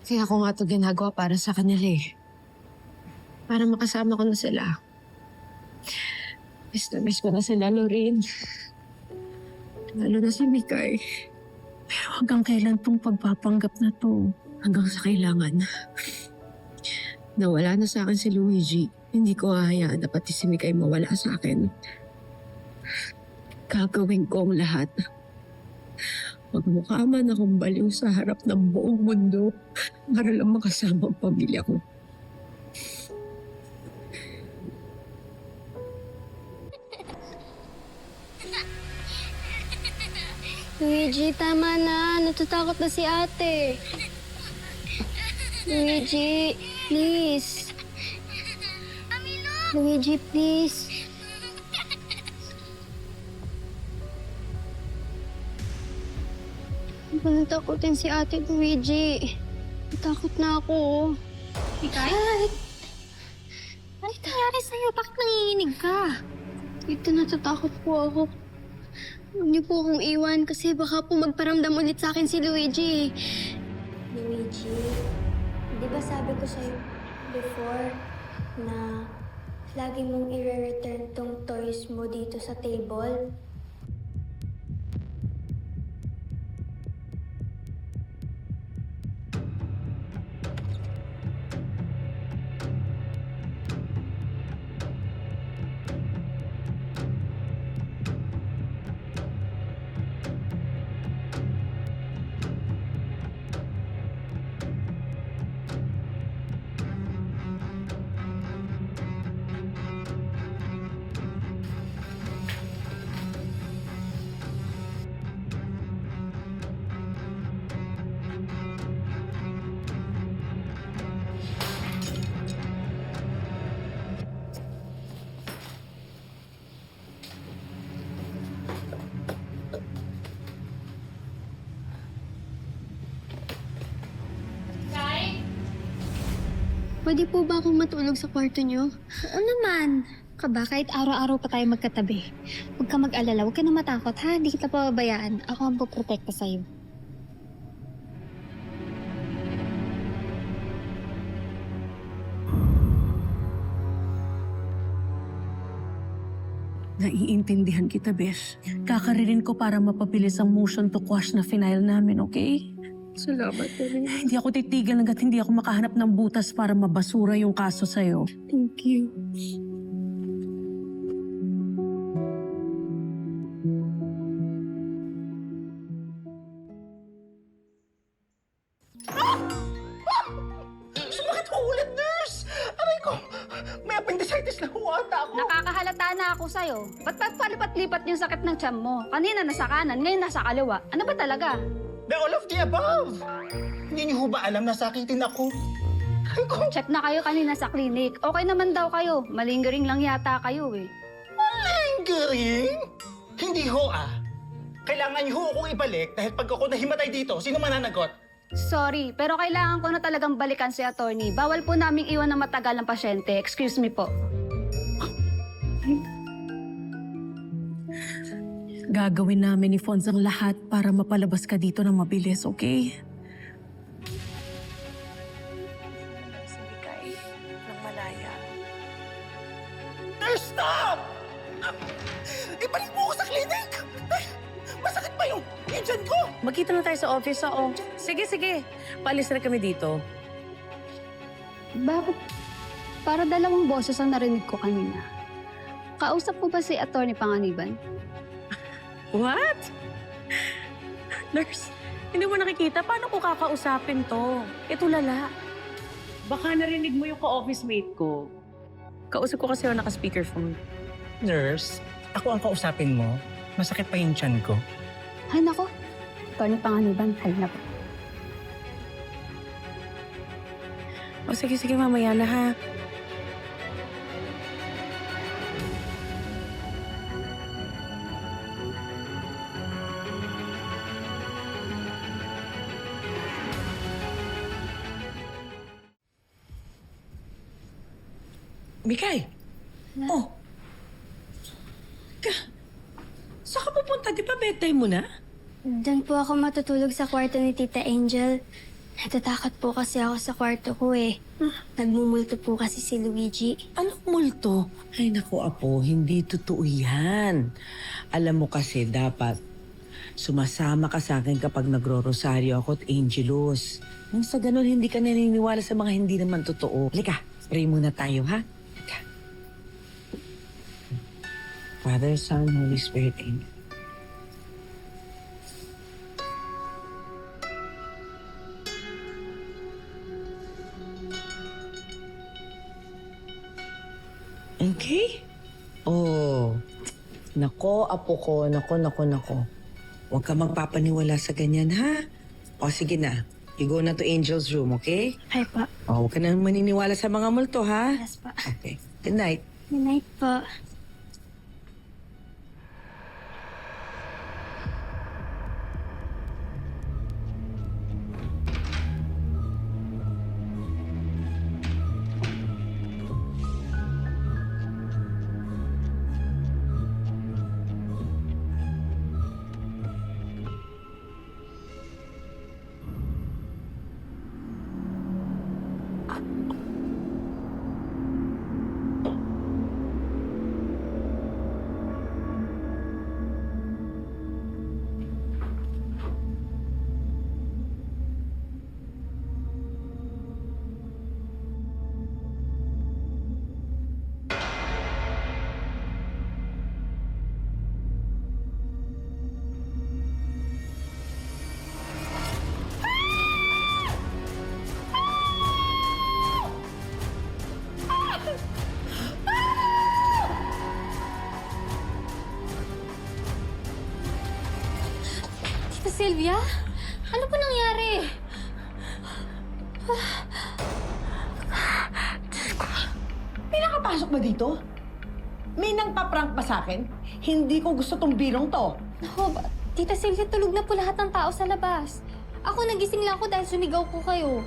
Kaya ako nga ito ginagawa para sa kanila eh. Para makasama ko na sila. Miss ko na sila, Lorraine. Lalo na si Mikay. Pero hanggang kailan tong pagpapanggap na to? Hanggang sa kailangan. Nawala na sa akin si Luigi. Hindi ko hahayaan na pati si Mikay mawala sa akin. Gagawin ko ang lahat. Magmukha man akong baliw sa harap ng buong mundo para lang makasama ang pamilya ko. Luigi, tama na. Natatakot na si ate. Luigi, please. Luigi, please. Huwag mo natakutin si ate, Luigi. Natakot na ako. Mikay? Ano nangyari sa'yo? Bakit nanginginig ka? Ito, natatakot po ako. Huwag niyo po akong iwan kasi baka po magparamdam ulit sa akin si Luigi. Luigi, di ba sabi ko sa'yo before na lagi mong i-return tong toys mo dito sa table? Pwede po ba akong matulog sa kwarto niyo? Oo naman. Kaba, kahit araw-araw pa tayo magkatabi. Huwag ka mag-alala, huwag ka na matakot ha. Hindi kita pababayaan. Ako ang poprotekta sa'yo. Naiintindihan kita, Besh. Kakaririn ko para mapabilis ang motion to quash na final namin, okay? Salamat, Lorraine. Hindi ako titigil hanggat hindi ako makahanap ng butas para mabasura yung kaso sa'yo. Thank you. Sumakit ko ulit, nurse! Aray ko, may appendicitis na huwata ako. Nakakahalata na ako sa'yo. Ba't palipat-lipat yung sakit ng tiyan mo? Kanina nasa kanan, ngayon nasa kaliwa. Ano ba talaga? The all of the above! Hindi niyo ho ba alam na sakitin ako? Aray ko, Check na kayo kanina sa clinic. Okay naman daw kayo. Malingering lang yata kayo eh. lingering? Hindi ho Kailangan niyo ho akong ibalik dahil pag ako nahimatay dito, sino mananagot? Sorry, pero kailangan ko na talagang balikan si attorney. Bawal po naming iwan ng matagal ang pasyente. Excuse me po. Gagawin namin ni Fonz ang lahat para mapalabas ka dito ng mabilis, okay? Nurse, stop! Ibalik mo ako sa clinic! Ay, masakit pa yung tiyan ko! Magkita na tayo sa office, oo. Sige. Paalis na kami dito. Bakit? Para dalawang boses ang narinig ko kanina. Kausap mo ba si attorney Panganiban? What? Nurse, hindi mo nakikita? Paano ko kakausapin to? Ito lala. Baka narinig mo yung ka-office mate ko. Kausap ko kasi yung naka-speakerphone. Nurse, ako ang kausapin mo. Masakit pa yung tiyan ko. Ay nako, attorney Panganiban, halina po. O sige, mamaya na ha. Mikay! Oh! Saan ka pupunta? Di ba bedtime mo na? Doon po ako matutulog sa kwarto ni Tita Angel. Natatakot po kasi ako sa kwarto ko eh. Nagmumulto po kasi si Luigi. Anong multo? Ay naku apo, hindi totoo yan. Alam mo kasi dapat sumasama ka sa akin kapag nagro-rosaryo ako at Angelus. Nang sa ganun, hindi ka naniniwala sa mga hindi naman totoo. Halika, pray muna tayo, ha? Halika. Father, Son, Holy Spirit, Amen. Okay? Oh, nako, apo ko, nako. Huwag ka magpapaniwala sa ganyan, ha? O, sige na. You go na to Angel's room, okay? Ay pa. O, huwag ka na maniniwala sa mga multo, ha? Yes pa. Okay. Good night. Good night po. Tita Sylvia? Ano po nangyari? May nakapasok ba dito? May nangpa-prank ba sa akin? Hindi ko gusto tong birong to. Naku, Tita Sylvia, tulog na po lahat ng tao sa labas. Ako nagising lang ako dahil sumigaw ko kayo.